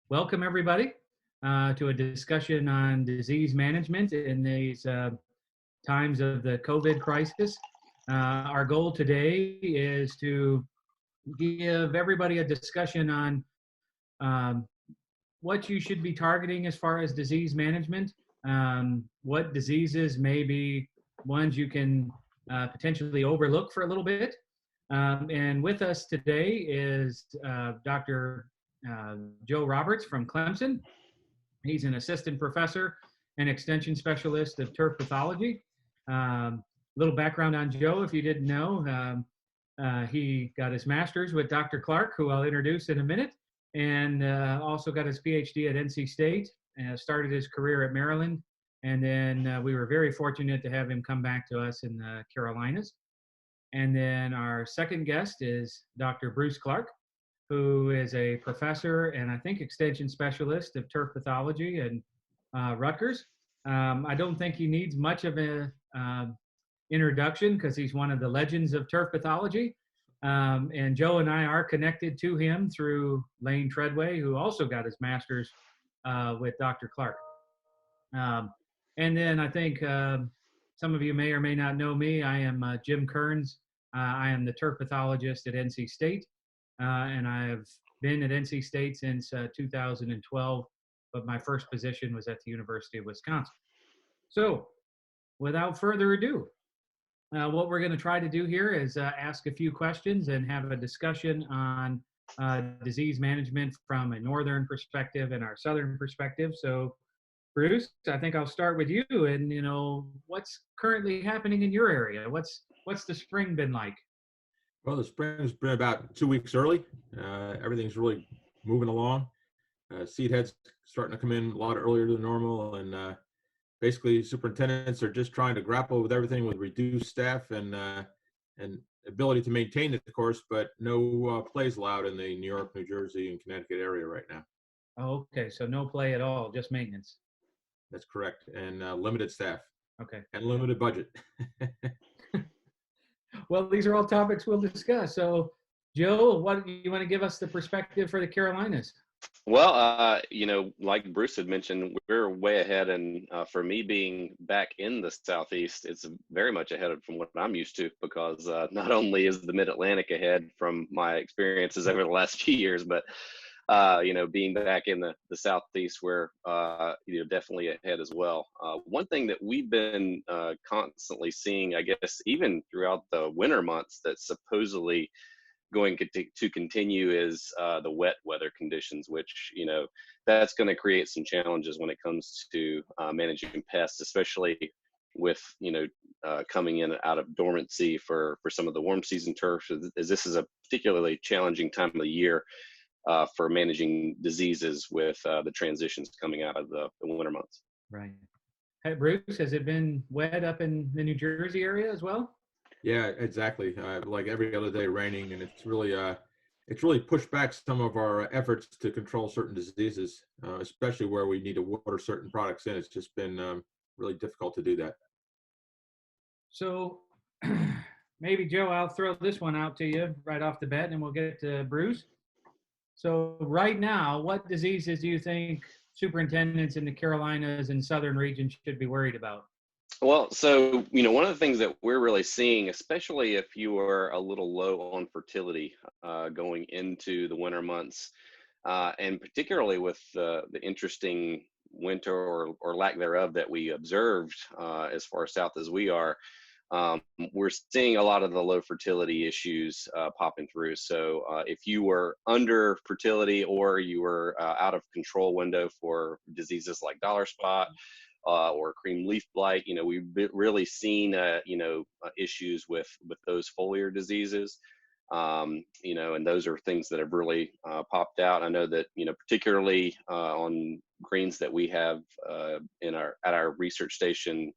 welcome everybody to a discussion on disease management in these times of the COVID crisis. Our goal today is to give everybody a discussion on um, what you should be targeting as far as disease management, what diseases may be ones you can potentially overlook for a little bit. And with us today is Dr. Joe Roberts from Clemson. He's an assistant professor and extension specialist of turf pathology. Little background on Joe, if you didn't know, he got his master's with Dr. Clarke, who I'll introduce in a minute, and also got his PhD at NC State, started his career at Maryland, and then we were very fortunate to have him come back to us in the Carolinas. And then our second guest is Dr. Bruce Clarke, who is a professor and I think extension specialist of turf pathology at Rutgers. I don't think he needs much of an introduction because he's one of the legends of turf pathology. And Joe and I are connected to him through Lane Treadway, who also got his master's with Dr. Clarke. And then I think some of you may or may not know me. I am Jim Kerns. I am the turf pathologist at NC State, and I have been at NC State since 2012, but my first position was at the University of Wisconsin. So without further ado, what we're going to try to do here is ask a few questions and have a discussion on disease management from a northern perspective and our southern perspective. So Bruce, I think I'll start with you. And what's currently happening in your area? What's the spring been like? Well, the spring's been about 2 weeks early. Everything's really moving along. Seed heads starting to come in a lot earlier than normal, and basically superintendents are just trying to grapple with everything with reduced staff and ability to maintain the course, but no plays allowed in the New York, New Jersey, and Connecticut area right now. Oh, okay, so no play at all, just maintenance. That's correct, and limited staff. Okay. And limited budget. Well, these are all topics we'll discuss. So, Joe, what do you want to give us the perspective for the Carolinas? Well, like Bruce had mentioned, we're way ahead. And for me being back in the Southeast, it's very much ahead from what I'm used to, because not only is the Mid-Atlantic ahead from my experiences over the last few years, but being back in the Southeast, we're definitely ahead as well. One thing that we've been constantly seeing, I guess, even throughout the winter months, that's supposedly going to continue is the wet weather conditions, which that's going to create some challenges when it comes to managing pests, especially with coming in out of dormancy for some of the warm season turfs, as this is a particularly challenging time of the year for managing diseases with the transitions coming out of the winter months. Right. Hey, Bruce, has it been wet up in the New Jersey area as well? Yeah, exactly. Like every other day raining, and it's really pushed back some of our efforts to control certain diseases, especially where we need to water certain products in. It's just been really difficult to do that. So maybe, Joe, I'll throw this one out to you right off the bat, and we'll get to Bruce. So right now, what diseases do you think superintendents in the Carolinas and southern regions should be worried about? Well, so, one of the things that we're really seeing, especially if you are a little low on fertility going into the winter months, and particularly with the interesting winter or lack thereof that we observed as far south as we are, we're seeing a lot of the low fertility issues popping through. So if you were under fertility or you were out of control window for diseases like dollar spot, or cream leaf blight, we've really seen, issues with those foliar diseases, and those are things that have really popped out. I know that, particularly on greens that we have at our research station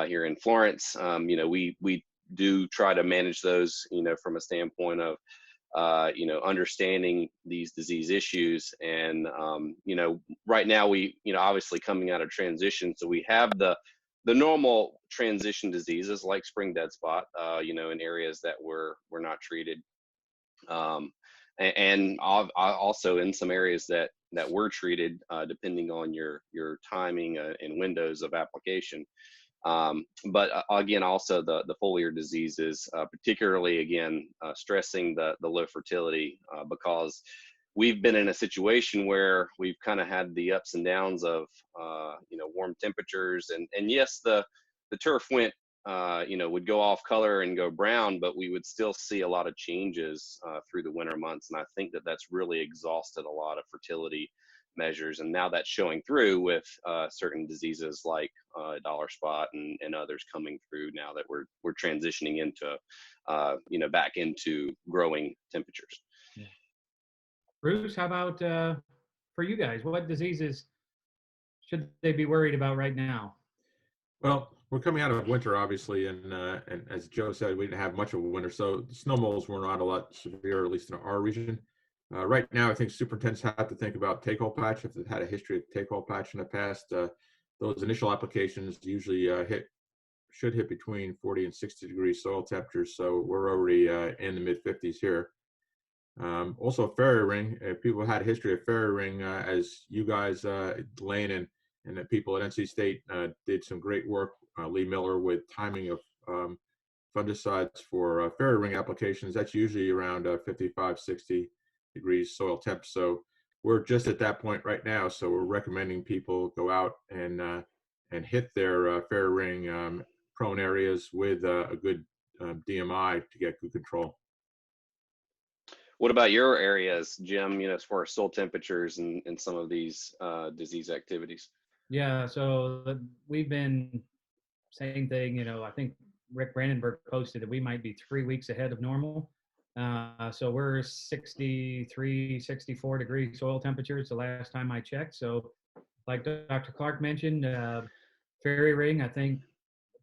here in Florence, we do try to manage those, from a standpoint of understanding these disease issues. And, right now we, obviously coming out of transition, so we have the normal transition diseases like spring dead spot, in areas that were not treated. and also in some areas that were treated, depending on your timing and windows of application. But again, also the foliar diseases, particularly again, stressing the low fertility, because we've been in a situation where we've kind of had the ups and downs of, warm temperatures, and yes, the turf went, would go off color and go brown, but we would still see a lot of changes through the winter months. And I think that that's really exhausted a lot of fertility measures. And now that's showing through with certain diseases like dollar spot and others coming through now that we're transitioning into, back into growing temperatures. Yeah. Bruce, how about for you guys? What diseases should they be worried about right now? Well, we're coming out of winter, obviously, and as Joe said, we didn't have much of a winter, so snow moles were not a lot severe, at least in our region. Right now, I think superintendents have to think about take-hole patch. If they've had a history of take-hole patch in the past, those initial applications usually should hit between 40 and 60 degrees soil temperatures, so we're already in the mid-50s here. Also, fairy ring. If people had a history of fairy ring, as you guys, Lane and the people at NC State did some great work, Lee Miller, with timing of fungicides for fairy ring applications. That's usually around 55, 60 degrees soil temp. So we're just at that point right now. So we're recommending people go out and hit their fairy ring prone areas with a good DMI to get good control. What about your areas, Jim, as far as soil temperatures and some of these disease activities? Yeah, so we've been same thing. I think Rick Brandenburg posted that we might be 3 weeks ahead of normal. So we're 63, 64 degree soil temperatures the last time I checked. So like Dr. Clarke mentioned, fairy ring, I think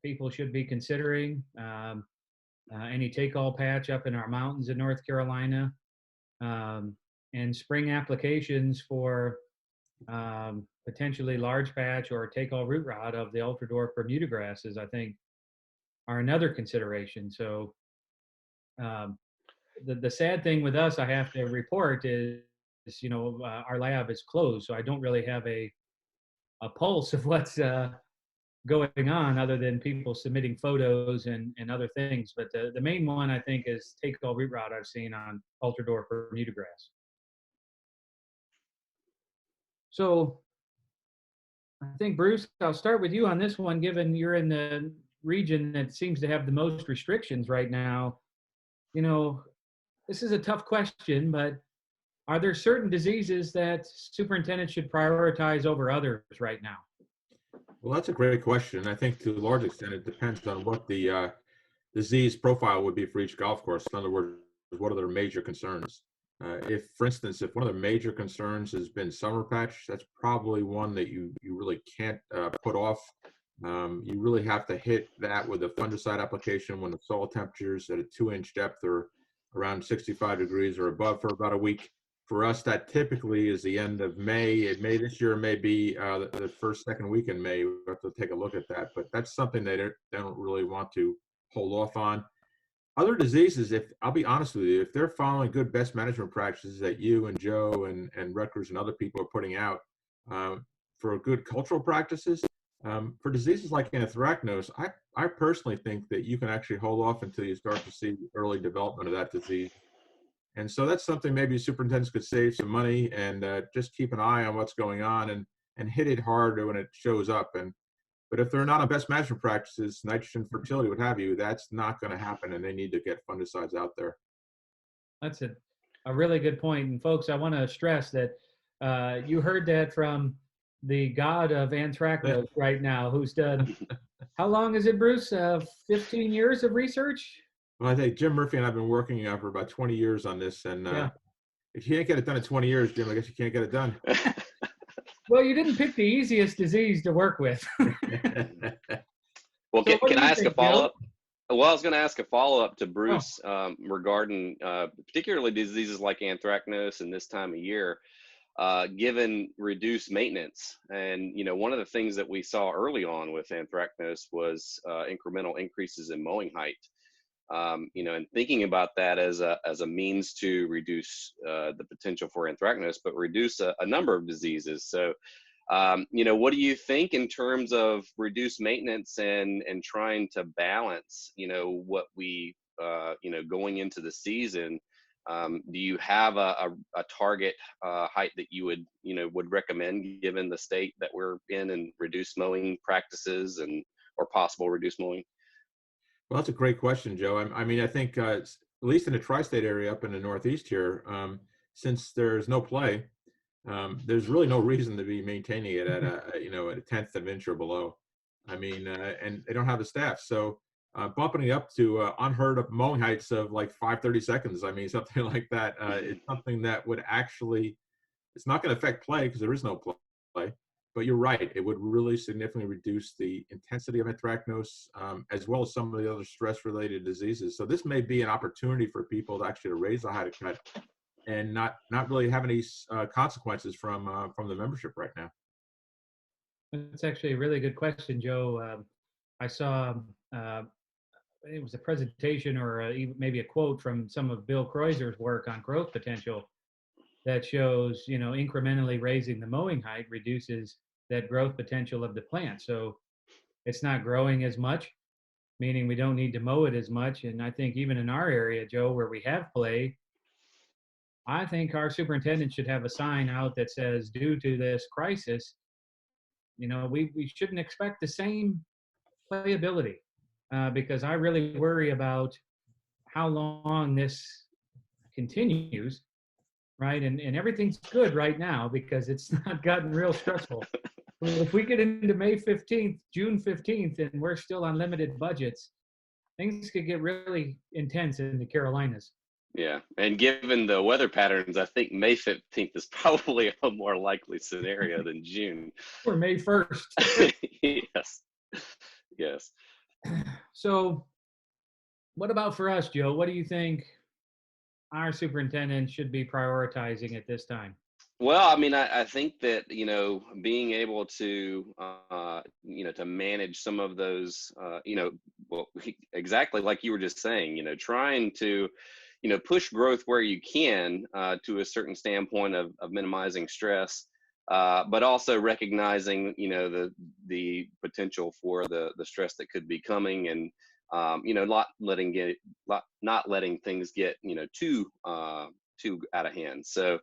people should be considering. Any take-all patch up in our mountains in North Carolina, and spring applications for potentially large patch or take-all root rot of the ultra-dwarf Bermuda grasses, I think, are another consideration. So the sad thing with us, I have to report, is our lab is closed, so I don't really have a pulse of what's going on other than people submitting photos and other things. But the main one, I think, is take-all root rot I've seen on ultra-dwarf Bermuda grass. So I think, Bruce, I'll start with you on this one, given you're in the region that seems to have the most restrictions right now. This is a tough question, but are there certain diseases that superintendents should prioritize over others right now? Well, that's a great question. I think to a large extent, it depends on what the disease profile would be for each golf course. In other words, what are their major concerns? For instance, if one of the major concerns has been summer patch, that's probably one that you really can't put off. You really have to hit that with a fungicide application when the soil temperatures at a 2-inch depth are around 65 degrees or above for about a week. For us, that typically is the end of May. It may this year may be the first, second week in May. We have to take a look at that, but that's something they don't really want to hold off on. Other diseases, if I'll be honest with you, if they're following good best management practices that you and Joe and Rutgers and other people are putting out for good cultural practices, for diseases like anthracnose, I personally think that you can actually hold off until you start to see early development of that disease. And so that's something maybe superintendents could save some money and just keep an eye on what's going on and hit it hard when it shows up. But if they're not on best management practices, nitrogen, fertility, what have you, that's not going to happen, and they need to get fungicides out there. That's a really good point. And folks, I want to stress that you heard that from the god of anthracnose right now, who's done, how long is it, Bruce? 15 years of research? Well, I think Jim Murphy and I have been working for about 20 years on this, and if you can't get it done in 20 years, Jim, I guess you can't get it done. Well, you didn't pick the easiest disease to work with. Well, So can I ask a follow-up? Joe? Well, I was going to ask a follow-up to Bruce regarding particularly diseases like anthracnose in this time of year, given reduced maintenance. And, one of the things that we saw early on with anthracnose was incremental increases in mowing height. and thinking about that as a means to reduce the potential for anthracnose, but reduce a number of diseases. So, what do you think in terms of reduced maintenance and trying to balance, what we, going into the season? Do you have a target height that you would recommend given the state that we're in and reduced mowing practices or possible reduced mowing? Well, that's a great question, Joe. I mean, I think at least in the tri-state area up in the Northeast here, since there's no play, there's really no reason to be maintaining it at at a tenth of inch or below. I mean, and they don't have the staff, so bumping it up to unheard of mowing heights of like 5/32. I mean, something like that. It's something that would actually, it's not going to affect play because there is no play. But you're right; it would really significantly reduce the intensity of anthracnose, as well as some of the other stress-related diseases. So this may be an opportunity for people to actually raise the height of cut and not really have any consequences from the membership right now. That's actually a really good question, Joe. I saw it was a presentation or maybe a quote from some of Bill Kreuser's work on growth potential that shows, incrementally raising the mowing height reduces that growth potential of the plant. So it's not growing as much, meaning we don't need to mow it as much. And I think even in our area, Joe, where we have play, I think our superintendent should have a sign out that says, due to this crisis, we shouldn't expect the same playability because I really worry about how long this continues, right? And everything's good right now because it's not gotten real stressful. If we get into May 15th, June 15th, and we're still on limited budgets, things could get really intense in the Carolinas. Yeah, and given the weather patterns, I think May 15th is probably a more likely scenario than June. Or May 1st. Yes, yes. So what about for us, Joe? What do you think our superintendent should be prioritizing at this time? Well, I mean, I think that, being able to, to manage some of those, well, exactly like you were just saying, trying to, push growth where you can to a certain standpoint of minimizing stress, but also recognizing, the potential for the stress that could be coming and, not letting things get, too out of hand. So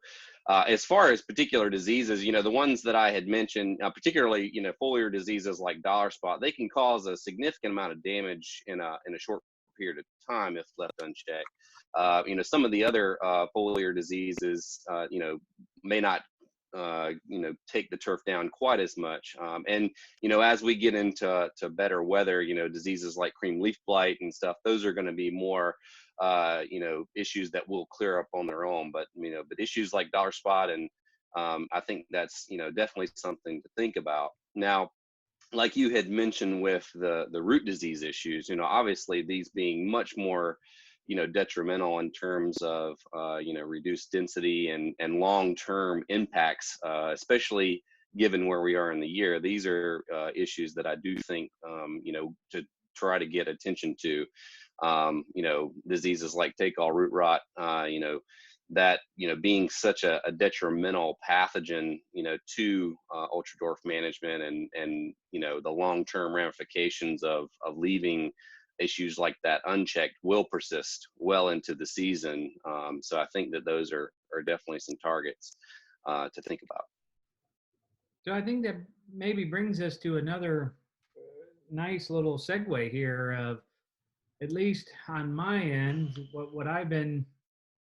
as far as particular diseases, the ones that I had mentioned, particularly, foliar diseases like dollar spot, they can cause a significant amount of damage in a short period of time if left unchecked. Some of the other foliar diseases, may not take the turf down quite as much. And, as we get into better weather, diseases like cream leaf blight and stuff, those are going to be more, issues that will clear up on their own. But, but issues like dollar spot, and I think that's, definitely something to think about. Now, like you had mentioned with the root disease issues, obviously these being much more, detrimental in terms of, reduced density and long-term impacts, especially given where we are in the year. These are issues that I do think, to try to get attention to, diseases like take all root rot, that, being such a detrimental pathogen, to ultra dwarf management and, the long-term ramifications of leaving issues like that unchecked will persist well into the season. So I think that those are definitely some targets to think about. So I think that maybe brings us to another nice little segue here of, at least on my end, what I've been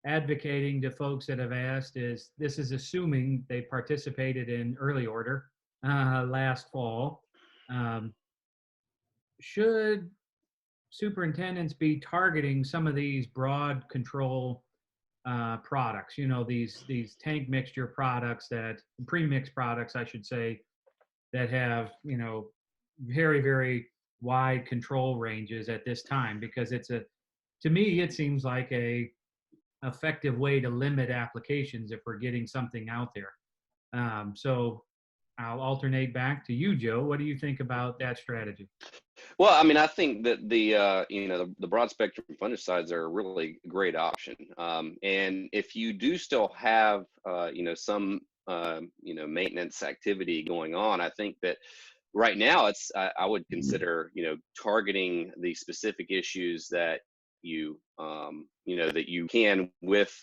advocating to folks that have asked is, this is assuming they participated in early order last fall. Should superintendents be targeting some of these broad control products, these tank mixture products, that pre-mixed products, I should say, that have, very, very wide control ranges at this time? Because to me, it seems like a effective way to limit applications if we're getting something out there. So I'll alternate back to you, Joe. What do you think about that strategy? Well, I mean, I think that the broad spectrum fungicides are a really great option. And if you do still have some maintenance activity going on, I think that right now I would consider targeting the specific issues that that you can with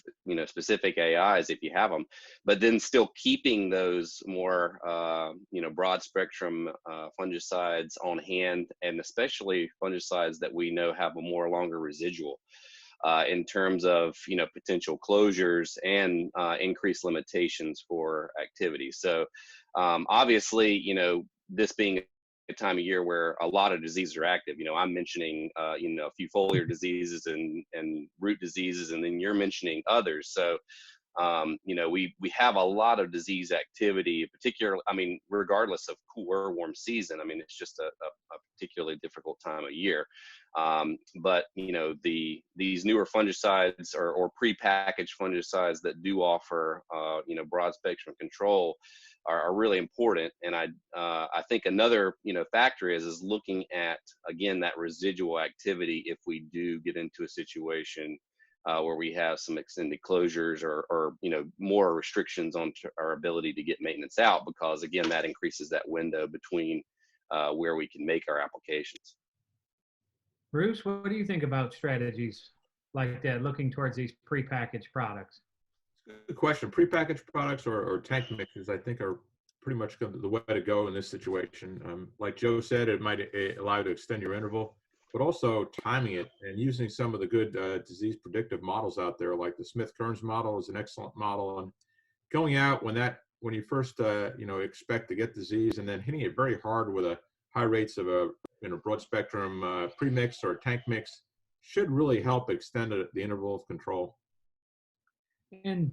specific AIs if you have them, but then still keeping those more broad spectrum fungicides on hand, and especially fungicides that we know have a more longer residual in terms of potential closures and increased limitations for activity. So obviously, this being a time of year where a lot of diseases are active. I'm mentioning a few foliar diseases and root diseases, and then you're mentioning others. So we have a lot of disease activity, particularly, I mean, regardless of cool or warm season. I mean, it's just a particularly difficult time of year. But these newer fungicides or pre-packaged fungicides that do offer broad spectrum control are really important. And I think another factor is looking at, again, that residual activity if we do get into a situation where we have some extended closures or more restrictions on our ability to get maintenance out, because again that increases that window between where we can make our applications. Bruce, what do you think about strategies like that, looking towards these prepackaged products? Good question. Prepackaged products or tank mixes, I think, are pretty much the way to go in this situation. Like Joe said, it might allow you to extend your interval, but also timing it and using some of the good disease predictive models out there, like the Smith-Kerns model is an excellent model. And going out when you first expect to get disease, and then hitting it very hard with a high rates of a broad spectrum premix or tank mix should really help extend the interval of control. And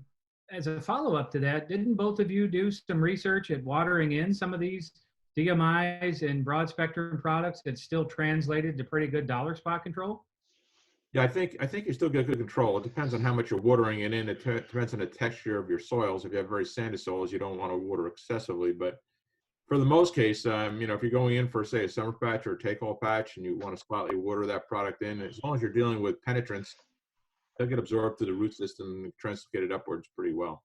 as a follow-up to that, didn't both of you do some research at watering in some of these DMIs and broad spectrum products that still translated to pretty good dollar spot control? Yeah, I think you still get good control. It depends on how much you're watering it in. It depends on the texture of your soils. If you have very sandy soils, you don't want to water excessively. But for the most case, if you're going in for, say, a summer patch or a take-all patch and you want to slightly water that product in, as long as you're dealing with penetrants, they'll get absorbed to the root system and translate upwards pretty well.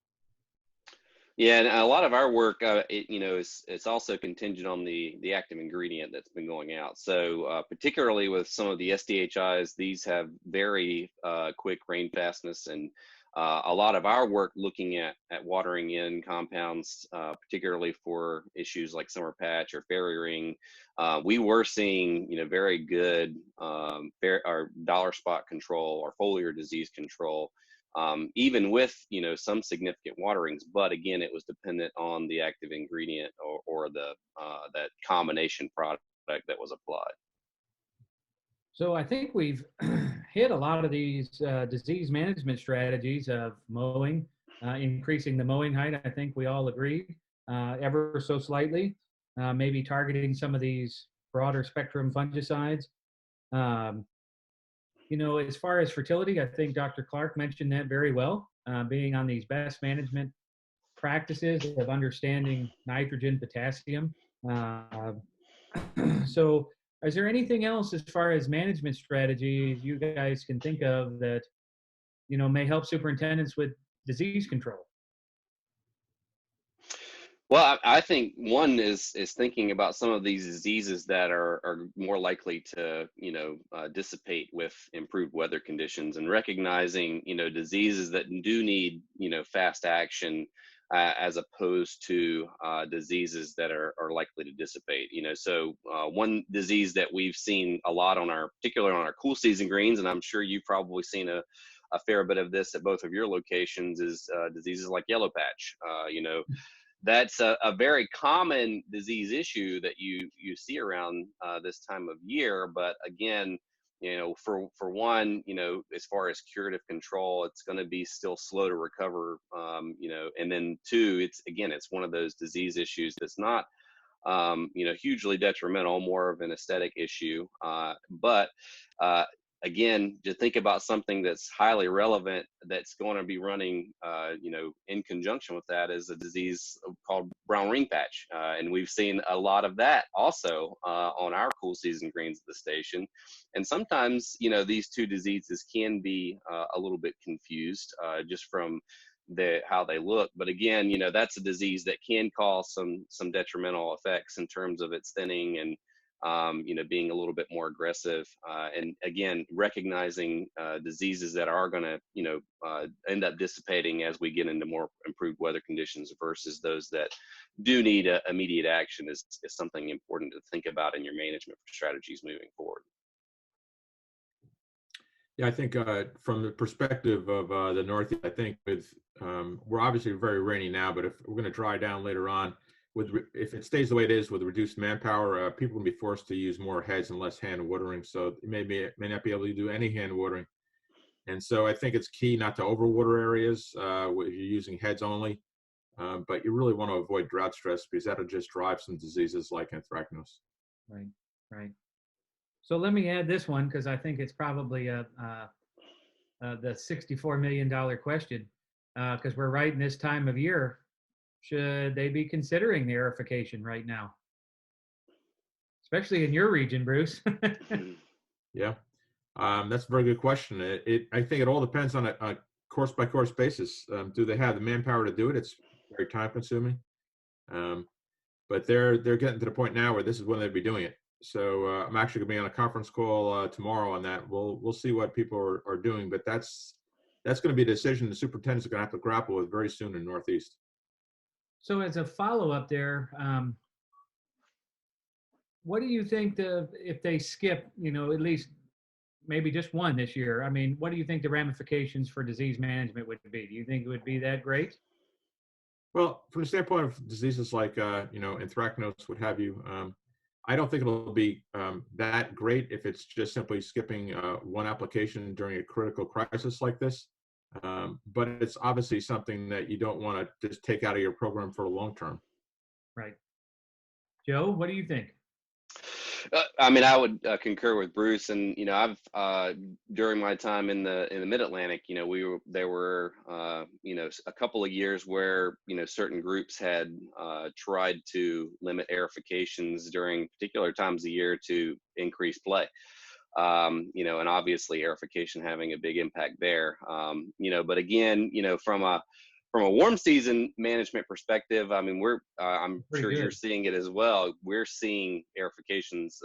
Yeah, and a lot of our work, it's also contingent on the active ingredient that's been going out. So particularly with some of the SDHIs, these have very quick rain fastness, and a lot of our work looking at watering in compounds, particularly for issues like summer patch or fairy ring, we were seeing very good or dollar spot control or foliar disease control. Even with some significant waterings, but again, it was dependent on the active ingredient or the that combination product that was applied. So I think we've hit a lot of these disease management strategies of mowing, increasing the mowing height. I think we all agree, ever so slightly, maybe targeting some of these broader spectrum fungicides. As far as fertility, I think Dr. Clarke mentioned that very well, being on these best management practices of understanding nitrogen, potassium. So is there anything else as far as management strategies you guys can think of that, may help superintendents with disease control? Well, I think one is thinking about some of these diseases that are more likely to dissipate with improved weather conditions, and recognizing diseases that do need fast action as opposed to diseases that are likely to dissipate. So one disease that we've seen a lot particularly on our cool season greens, and I'm sure you've probably seen a fair bit of this at both of your locations, is diseases like yellow patch. That's a very common disease issue that you see around this time of year. But again, for one, as far as curative control, it's going to be still slow to recover. And then two, it's one of those disease issues that's not hugely detrimental, more of an aesthetic issue. But again, to think about something that's highly relevant that's going to be running, in conjunction with that is a disease called brown ring patch. And we've seen a lot of that also on our cool season greens at the station. And sometimes, these two diseases can be a little bit confused just from how they look. But again, that's a disease that can cause some detrimental effects in terms of its thinning and being a little bit more aggressive, and again, recognizing diseases that are going to, end up dissipating as we get into more improved weather conditions versus those that do need immediate action is something important to think about in your management strategies moving forward. Yeah, I think from the perspective of the Northeast, I think we're obviously very rainy now, but if we're going to dry down later on, if it stays the way it is with reduced manpower, people will be forced to use more heads and less hand watering. So may not be able to do any hand watering. And so I think it's key not to overwater areas where you're using heads only. But you really want to avoid drought stress because that'll just drive some diseases like anthracnose. Right, right. So let me add this one because I think it's probably the $64 million question because we're right in this time of year. Should they be considering the aerification right now? Especially in your region, Bruce. Yeah, that's a very good question. I think it all depends on a course by course basis. Do they have the manpower to do it? It's very time consuming. But they're getting to the point now where this is when they'd be doing it. So I'm actually going to be on a conference call tomorrow on that. We'll see what people are doing, but that's going to be a decision the superintendents are going to have to grapple with very soon in Northeast. So as a follow-up there, what do you think if they skip, at least maybe just one this year? I mean, what do you think the ramifications for disease management would be? Do you think it would be that great? Well, from the standpoint of diseases like, anthracnose, what have you, I don't think it'll be that great if it's just simply skipping one application during a critical crisis like this. But it's obviously something that you don't want to just take out of your program for the long term. Right. Joe, what do you think? I would concur with Bruce, and I've during my time in the Mid-Atlantic, there were a couple of years where certain groups had tried to limit aerifications during particular times of year to increase play. And obviously aerification having a big impact there. But again, from a warm season management perspective, I mean, I'm sure you're seeing it as well. We're seeing aerifications,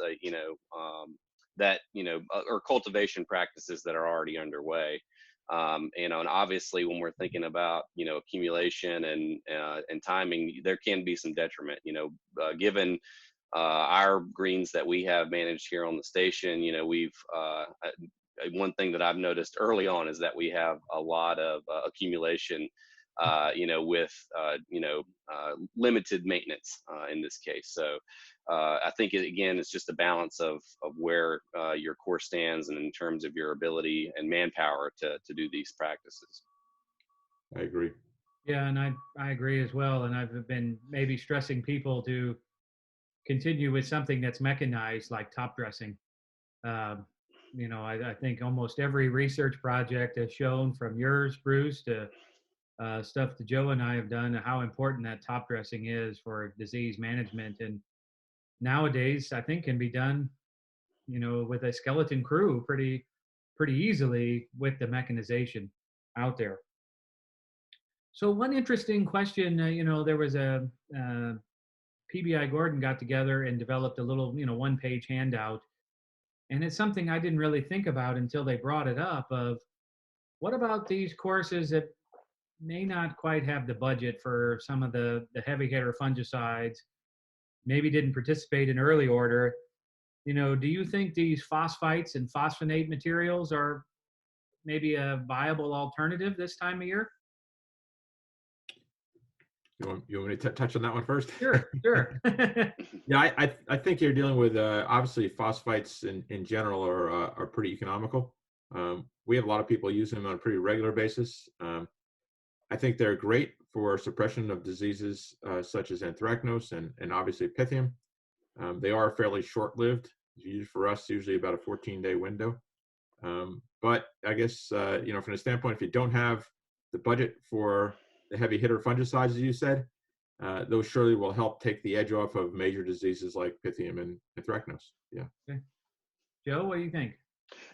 or cultivation practices that are already underway. And obviously when we're thinking about, accumulation and timing, there can be some detriment, given our greens that we have managed here on the station. We've one thing that I've noticed early on is that we have a lot of accumulation, with limited maintenance in this case. So I think again, it's just a balance of where your core stands and in terms of your ability and manpower to do these practices. I agree. Yeah, and I agree as well. And I've been maybe stressing people to continue with something that's mechanized like top dressing. I think almost every research project has shown, from yours, Bruce, to stuff that Joe and I have done, how important that top dressing is for disease management. And nowadays, I think can be done, with a skeleton crew pretty easily with the mechanization out there. So one interesting question, there was a PBI Gordon got together and developed a little, one-page handout. And it's something I didn't really think about until they brought it up of what about these courses that may not quite have the budget for some of the heavy hitter fungicides, maybe didn't participate in early order. Do you think these phosphites and phosphonate materials are maybe a viable alternative this time of year? You want me to touch on that one first? Sure. Yeah, I think you're dealing with obviously phosphites in general are pretty economical. We have a lot of people using them on a pretty regular basis. I think they're great for suppression of diseases such as anthracnose and obviously Pythium. They are fairly short-lived. For us, usually about a 14-day window. But I guess, from the standpoint, if you don't have the budget for the heavy hitter fungicides, as you said, those surely will help take the edge off of major diseases like Pythium and Anthracnose. Yeah. Okay. Joe, what do you think?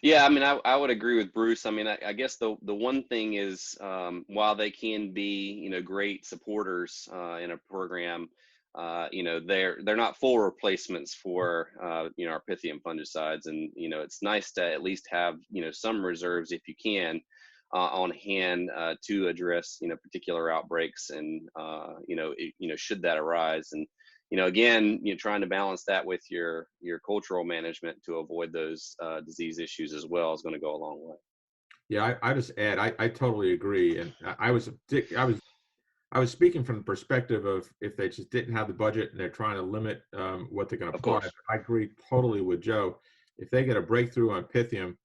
Yeah, I mean, I would agree with Bruce. I mean, I guess the one thing is, while they can be, great supporters in a program, they're not full replacements for, our Pythium fungicides. And, it's nice to at least have, some reserves if you can on hand to address, particular outbreaks and, should that arise. And, again, trying to balance that with your cultural management to avoid those disease issues as well is going to go a long way. Yeah, I just add, I totally agree. And I was speaking from the perspective of if they just didn't have the budget and they're trying to limit what they're going to Of apply. course. I agree totally with Joe. If they get a breakthrough on Pythium,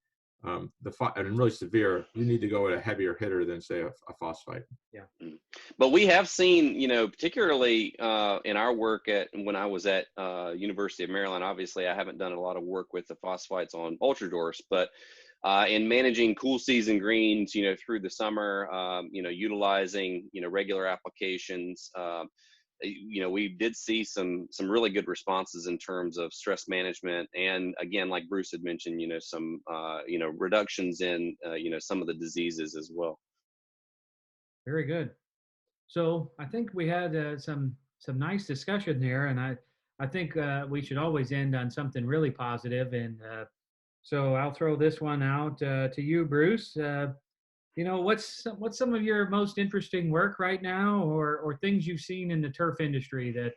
and really severe, you need to go with a heavier hitter than say a phosphite. Yeah. But we have seen, particularly in our work when I was at University of Maryland, obviously I haven't done a lot of work with the phosphites on Ultradors, but in managing cool season greens, through the summer, utilizing, regular applications, we did see some really good responses in terms of stress management. And again, like Bruce had mentioned, some, reductions in, some of the diseases as well. Very good. So I think we had some nice discussion there, and I think we should always end on something really positive. And so I'll throw this one out to you, Bruce. What's some of your most interesting work right now, or things you've seen in the turf industry that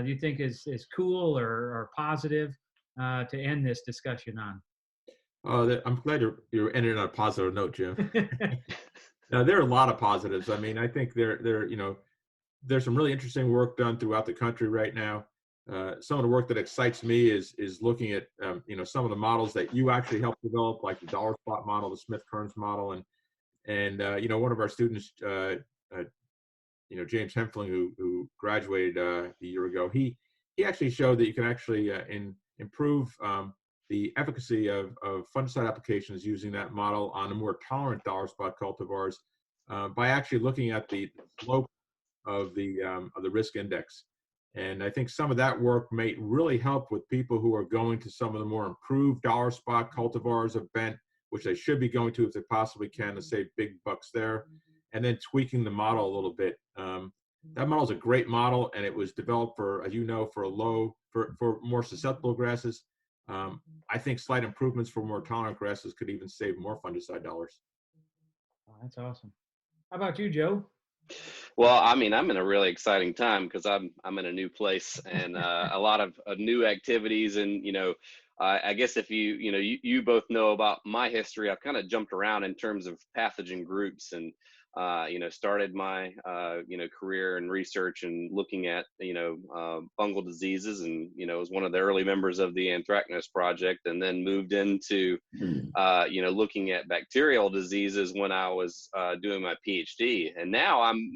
you think is cool or positive to end this discussion on? I'm glad you're ending on a positive note, Jim. Now, there are a lot of positives. I mean, I think there's some really interesting work done throughout the country right now. Some of the work that excites me is looking at some of the models that you actually helped develop, like the dollar spot model, the Smith-Kerns model, and one of our students, James Hempfling, who graduated a year ago, he actually showed that you can actually improve the efficacy of fungicide applications using that model on the more tolerant dollar spot cultivars by actually looking at the slope of the risk index. And I think some of that work may really help with people who are going to some of the more improved dollar spot cultivars of bent, which they should be going to if they possibly can, to save big bucks there, and then tweaking the model a little bit. That model is a great model, and it was developed for, as you know, for more susceptible grasses. I think slight improvements for more tolerant grasses could even save more fungicide dollars. Oh, that's awesome. How about you, Joe? Well, I mean, I'm in a really exciting time because I'm in a new place and a lot of new activities. And I guess if you both know about my history, I've kind of jumped around in terms of pathogen groups and started my career in research and looking at fungal diseases, and was one of the early members of the Anthracnose project, and then moved into looking at bacterial diseases when I was doing my PhD. And now I'm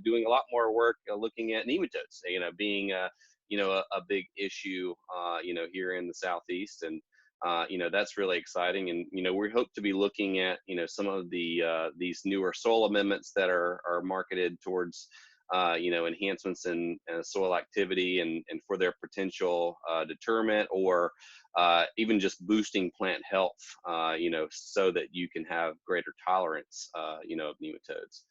doing a lot more work looking at nematodes, being a big issue, here in the Southeast. And, that's really exciting. And, we hope to be looking at, some of these newer soil amendments that are marketed towards, enhancements in soil activity and for their potential deterrent or even just boosting plant health, so that you can have greater tolerance, of nematodes.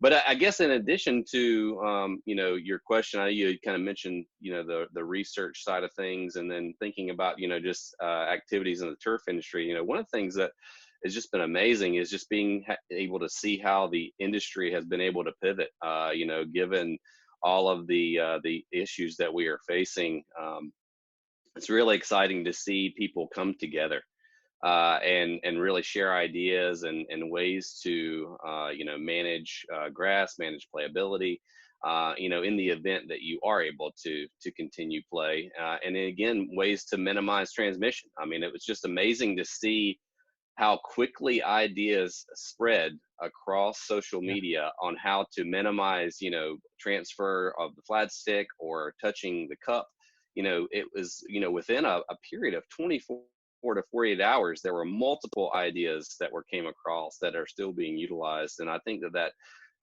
But I guess in addition to, your question, you kind of mentioned, the research side of things, and then thinking about, just activities in the turf industry. One of the things that has just been amazing is just being able to see how the industry has been able to pivot, given all of the issues that we are facing. It's really exciting to see people come together and really share ideas and ways to manage grass, manage playability, in the event that you are able to continue play, and then again, ways to minimize transmission. I mean, it was just amazing to see how quickly ideas spread across social media on how to minimize, transfer of the flat stick or touching the cup. It was, within a period of 24 24 to 48 hours, there were multiple ideas that came across that are still being utilized. And I think that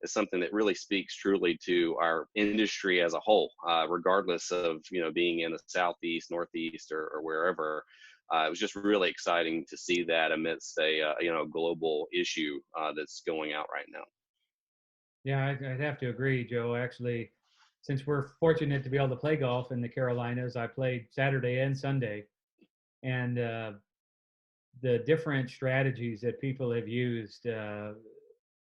is something that really speaks truly to our industry as a whole, regardless of, being in the Southeast, Northeast, or wherever. It was just really exciting to see that amidst a global issue that's going out right now. Yeah, I'd have to agree, Joe. Actually, since we're fortunate to be able to play golf in the Carolinas, I played Saturday and Sunday, and the different strategies that people have used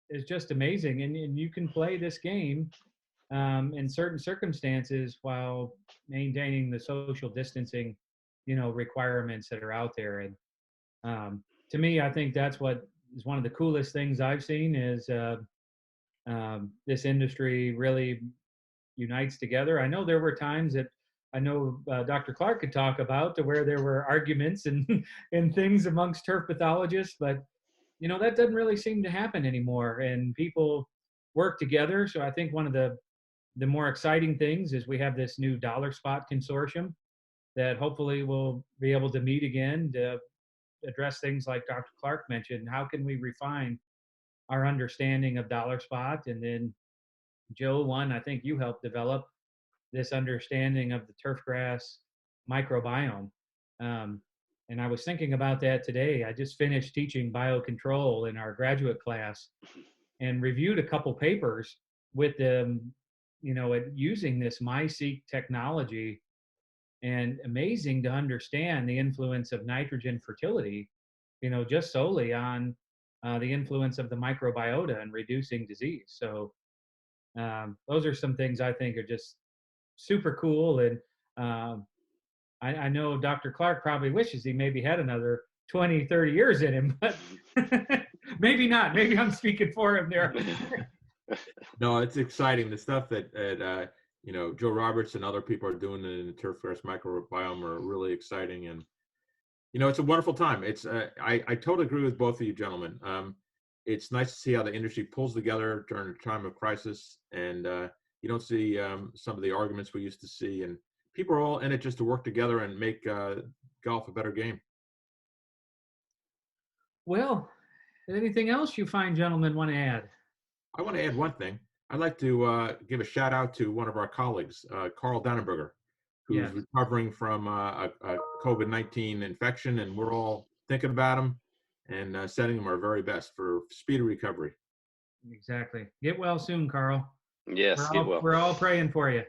is just amazing. And you can play this game in certain circumstances while maintaining the social distancing, requirements that are out there. And to me, I think that's what is one of the coolest things I've seen is this industry really unites together. I know there were times that I know Dr. Clarke could talk about to where there were arguments and and things amongst turf pathologists, but that doesn't really seem to happen anymore. And people work together. So I think one of the more exciting things is we have this new dollar spot consortium that hopefully will be able to meet again to address things like Dr. Clarke mentioned. How can we refine our understanding of dollar spot? And then Joe, I think you helped develop this understanding of the turfgrass microbiome. And I was thinking about that today. I just finished teaching biocontrol in our graduate class and reviewed a couple papers with them, using this MySeq technology, and amazing to understand the influence of nitrogen fertility, just solely on the influence of the microbiota and reducing disease. So those are some things I think are just super cool. And I know Dr. Clarke probably wishes he maybe had another 20, 30 years in him, but maybe not. Maybe I'm speaking for him there. No, it's exciting. The stuff that Joe Roberts and other people are doing in the turfgrass microbiome are really exciting, and it's a wonderful time. It's I totally agree with both of you gentlemen. It's nice to see how the industry pulls together during a time of crisis, and you don't see some of the arguments we used to see, and people are all in it just to work together and make golf a better game. Well, anything else you fine gentlemen want to add? I want to add one thing. I'd like to give a shout out to one of our colleagues, Carl Dannenberger, who's Yes. recovering from a COVID-19 infection, and we're all thinking about him and sending him our very best for speedy recovery. Exactly. Get well soon, Carl. Yes, get well. We're all praying for you.